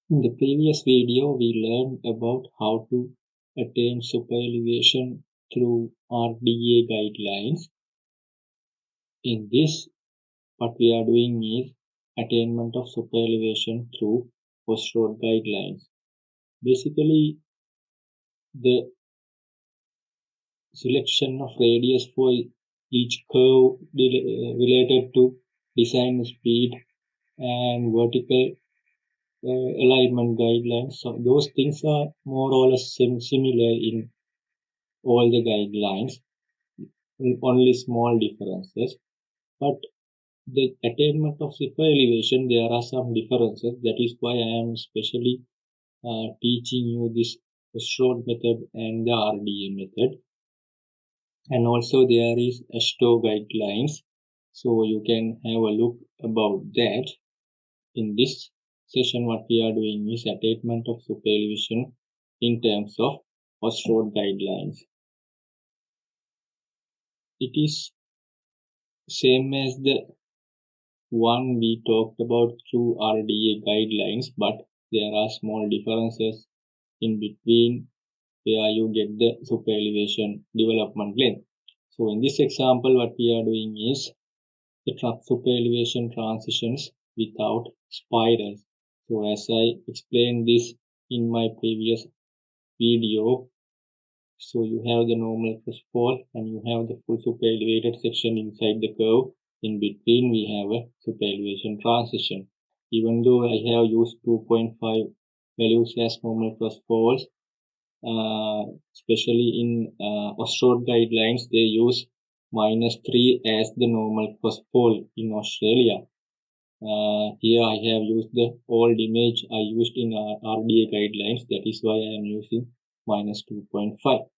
In the previous video, we learned about how to attain super elevation through RDA guidelines. In this, what we are doing is attainment of super elevation through Ostrode guidelines. Basically, the selection of radius for each curve related to design speed and vertical alignment guidelines. So those things are more or less similar in all the guidelines, only small differences. But the attainment of super elevation, there are some differences. That is why I am specially teaching you this Ostrode method and the RDA method. And also there is ASTO guidelines. So you can have a look about that. In this session, what we are doing is attainment of super elevation in terms of Ostrode guidelines. It is same as the one we talked about through RDA guidelines, but there are small differences in between where you get the super elevation development length. So in this example, what we are doing is the super elevation transitions without spirals. So as I explained this in my previous video, so you have the normal first fall and you have the full super elevated section inside the curve. In between we have a super elevation transition. Even though I have used 2.5 values as normal first falls, especially in Ostrode guidelines, they use -3 as the normal first fall in Australia. Here I have used the old image I used in RDA guidelines. That is why I am using -2.5.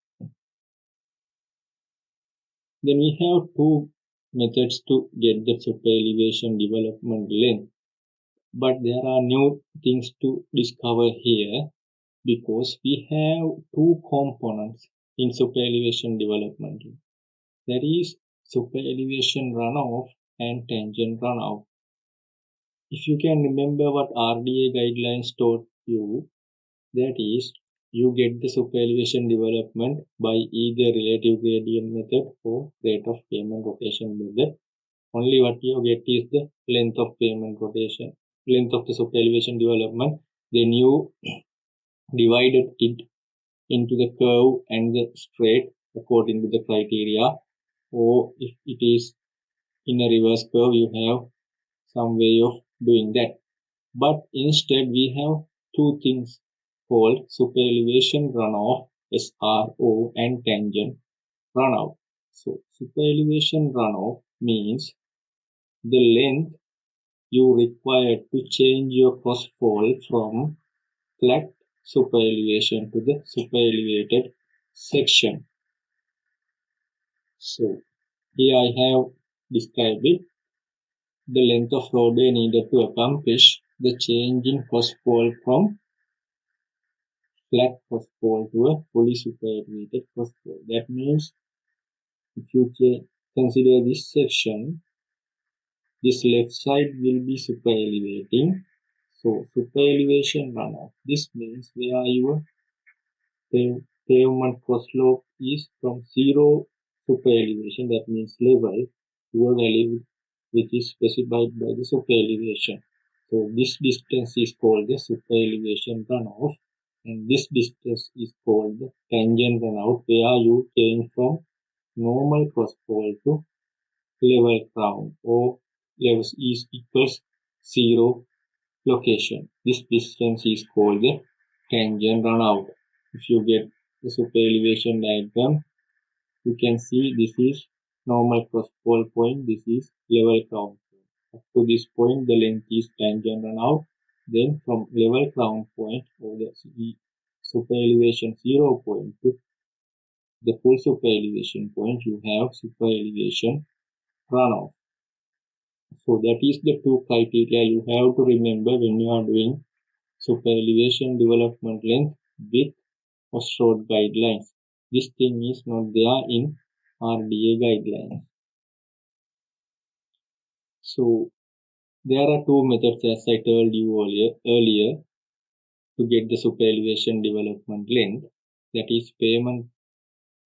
Then we have two methods to get the super elevation development length. But there are new things to discover here because we have two components in super elevation development. That is super elevation runoff and tangent runoff. If you can remember what RDA guidelines taught you, that is you get the super elevation development by either relative gradient method or rate of pavement rotation method. Only what you get is the length of pavement rotation, length of the super elevation development. Then you divided it into the curve and the straight according to the criteria, or if it is in a reverse curve, you have some way of doing that. But instead, we have two things called super elevation runoff SRO and tangent runoff. So super elevation runoff means the length you require to change your cross fall from flat super elevation to the super elevated section. So here I have described it. The length of roadway needed to accomplish the change in cross fall from flat cross fall to a fully super elevated cross fall. That means if you consider this section, this left side will be super elevating. So super elevation runoff. This means where your pavement cross slope is from zero super elevation, that means level, to a value which is specified by the super elevation. So this distance is called the super elevation runoff, and this distance is called the tangent runoff, where you change from normal cross fall to level crown, or levels is equals zero location. This distance is called the tangent runout. If you get the super elevation diagram, you can see this is normal cross fall point, this is level crown point. Up to this point, the length is tangent runout. Then from level crown point or the super elevation 0 point to the full super elevation point, you have super elevation runoff. So that is the two criteria you have to remember when you are doing super elevation development length with Ostrode guidelines. This thing is not there in RDA guidelines. So there are two methods as I told you earlier. to get the super elevation development length, that is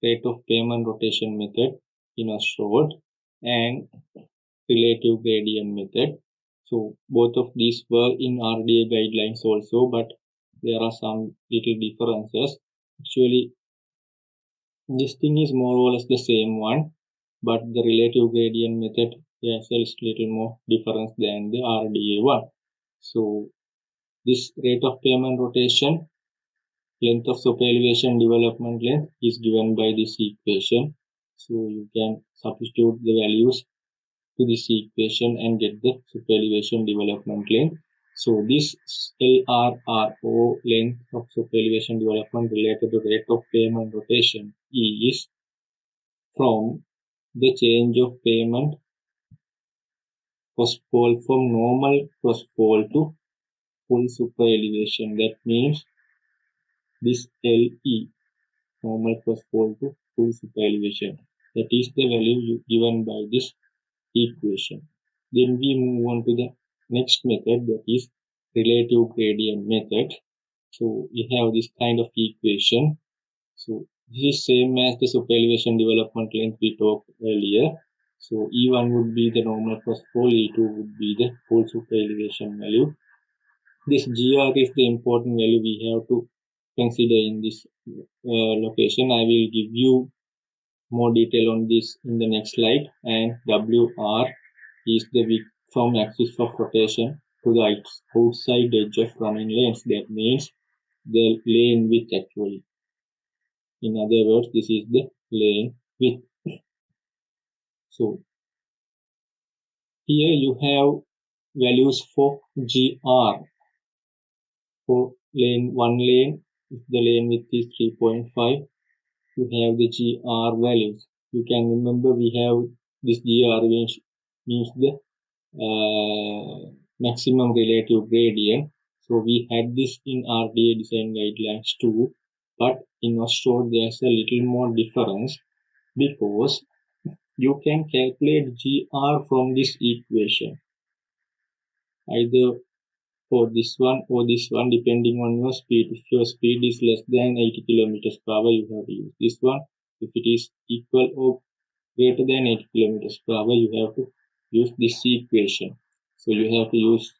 rate of payment rotation method in a short and relative gradient method. So both of these were in RDA guidelines also, but there are some little differences. Actually, this thing is more or less the same one, but the relative gradient method has a little more difference than the RDA one. So this rate of payment rotation, length of super elevation development length is given by this equation. So you can substitute the values to this equation and get the super elevation development length. So this LRRO, length of super elevation development related to rate of payment rotation, is from the change of payment crossfall from normal crossfall to full super elevation. That means this LE, normal crossfall to full super elevation, that is the value given by this equation. Then we move on to the next method, that is relative gradient method. So we have this kind of equation. So this is same as the super elevation development length we talked earlier. So E1 would be the normal crossfall, E2 would be the full super elevation value. This GR is the important value we have to consider in this location. I will give you more detail on this in the next slide. And WR is the width from axis of rotation to the outside edge of running lanes. That means the lane width actually. In other words, this is the lane width. So here you have values for GR. For one lane, if the lane width is 3.5, you have the GR values. You can remember we have this GR means the maximum relative gradient. So we had this in RDA design guidelines too, but in offshore there's a little more difference because you can calculate GR from this equation, either for this one or this one, depending on your speed. If your speed is less than 80 kilometers per hour, you have to use this one. If it is equal or greater than 80 kilometers per hour, you have to use this equation. So you have to use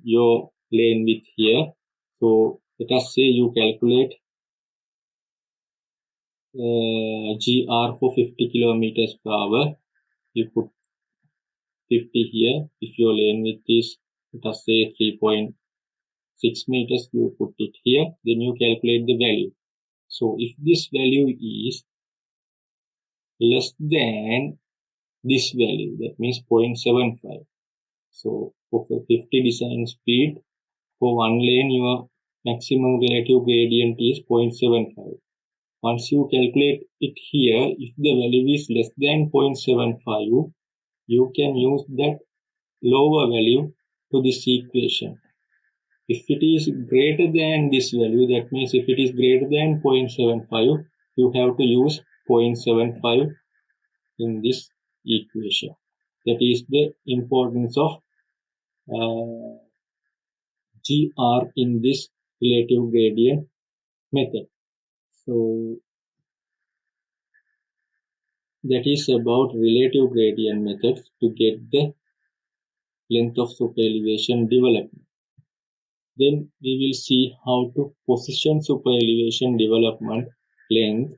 your lane width here. So let us say you calculate GR for 50 kilometers per hour. You put 50 here. If your lane width is, let us say 3.6 meters, you put it here. Then you calculate the value. So if this value is less than this value, that means 0.75. So for 50 design speed, for one lane your maximum relative gradient is 0.75. Once you calculate it here, if the value is less than 0.75, you can use that lower value to this equation. If it is greater than this value, that means if it is greater than 0.75, you have to use 0.75 in this equation. That is the importance of GR in this relative gradient method. So that is about relative gradient methods to get the length of super elevation development. Then we will see how to position super elevation development length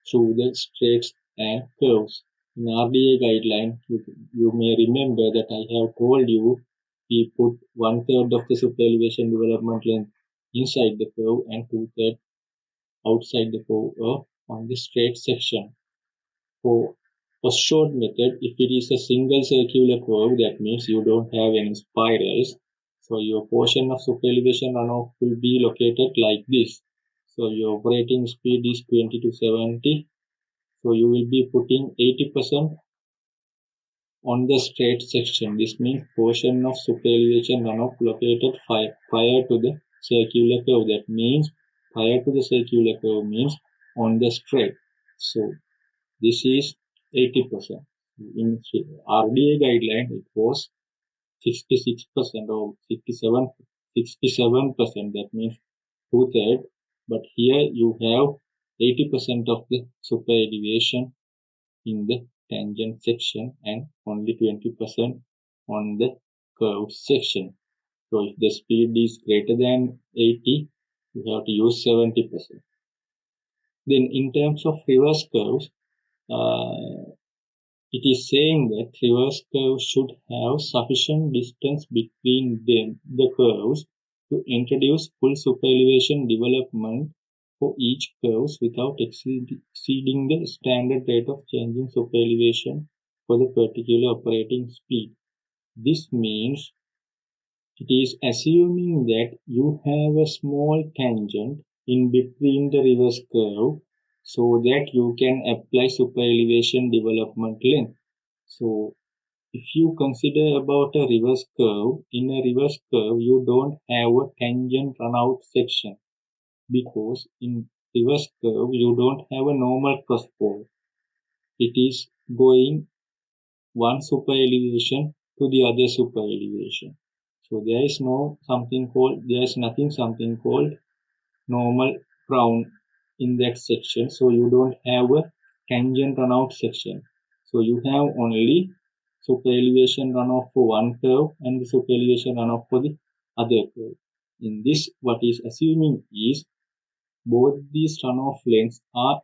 through the straights and curves. In RDA guideline, you may remember that I have told you we put 1/3 of the super elevation development length inside the curve and 2/3 outside the curve on the straight section. For short method, if it is a single circular curve, that means you don't have any spirals. So your portion of super elevation runoff will be located like this. So your operating speed is 20 to 70. So you will be putting 80% on the straight section. This means portion of super elevation runoff located prior to the circular curve. That means prior to the circular curve means on the straight. So this is 80%. In RDA guideline, it was 66% or 67%. That means 2/3, but here you have 80% of the super elevation in the tangent section and only 20% on the curved section. So if the speed is greater than 80, you have to use 70%. Then in terms of reverse curves, it is saying that reverse curves should have sufficient distance between them, the curves, to introduce full superelevation development for each curve without exceeding the standard rate of change in superelevation for the particular operating speed. This means it is assuming that you have a small tangent in between the reverse curve so that you can apply superelevation development length. So if you consider about a reverse curve, in a reverse curve you don't have a tangent runout section because in reverse curve you don't have a normal cross pole. It is going one super elevation to the other super elevation. So there is nothing something called normal crown in that section. So you don't have a tangent runout section. So you have only super elevation runoff for one curve and the super elevation runoff for the other curve. In this, what is assuming is both these runoff lengths are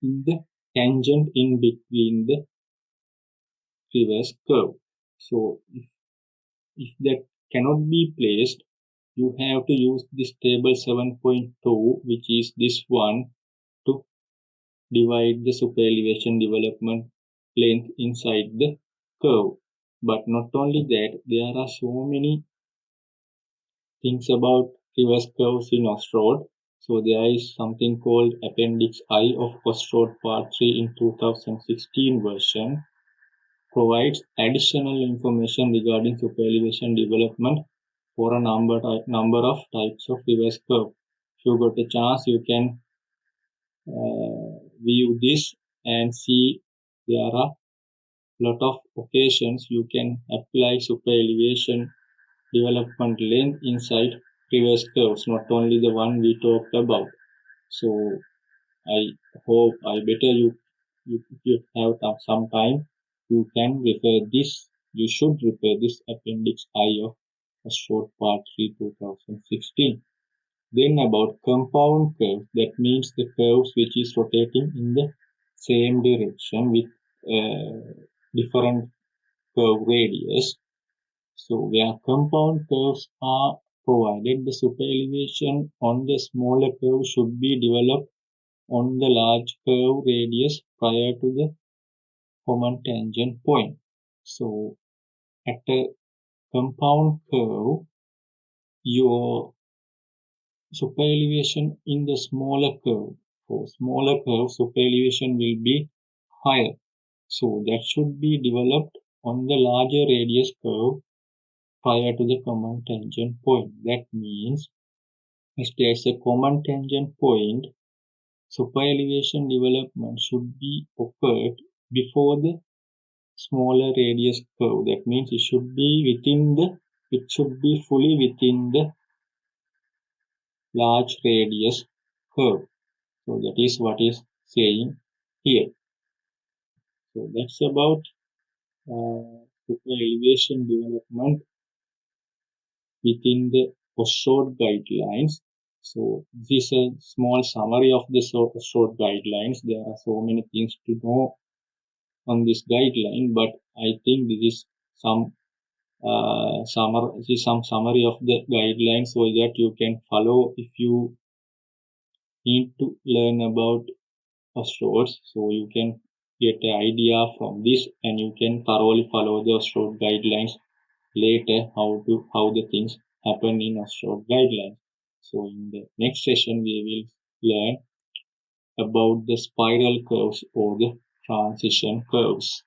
in the tangent in between the reverse curve. So if that cannot be placed, you have to use this table 7.2, which is this one, to divide the super elevation development length inside the curve. But not only that, there are so many things about reverse curves in Ostrode. So there is something called Appendix I of Ostrode Part 3 in 2016 version, provides additional information regarding super elevation development for a number of types of reverse curve. If you got a chance, you can view this and see there are lot of occasions you can apply super elevation development length inside reverse curves, not only the one we talked about. So I hope if you have some time, you can refer this. You should refer this Appendix I of Ostrode Part 3 2016. Then about compound curves, that means the curves which is rotating in the same direction with different curve radius. So where compound curves are provided, the super elevation on the smaller curve should be developed on the large curve radius prior to the common tangent point. So at a compound curve, your super elevation in the smaller curve, for smaller curve, super elevation will be higher. So that should be developed on the larger radius curve prior to the common tangent point. That means if there is a common tangent point, super elevation development should be occurred before the smaller radius curve. That means it should be fully within the large radius curve. So that is what is saying here. So that's about super elevation development within the Ostrode guidelines. So this is a small summary of the Ostrode guidelines. There are so many things to know on this guideline, but I think this is some summary of the guidelines so that you can follow if you need to learn about Ostrodes. So you can get an idea from this and you can thoroughly follow the Ostrode guidelines later how the things happen in Ostrode guidelines. So in the next session we will learn about the spiral curves or the transition curves.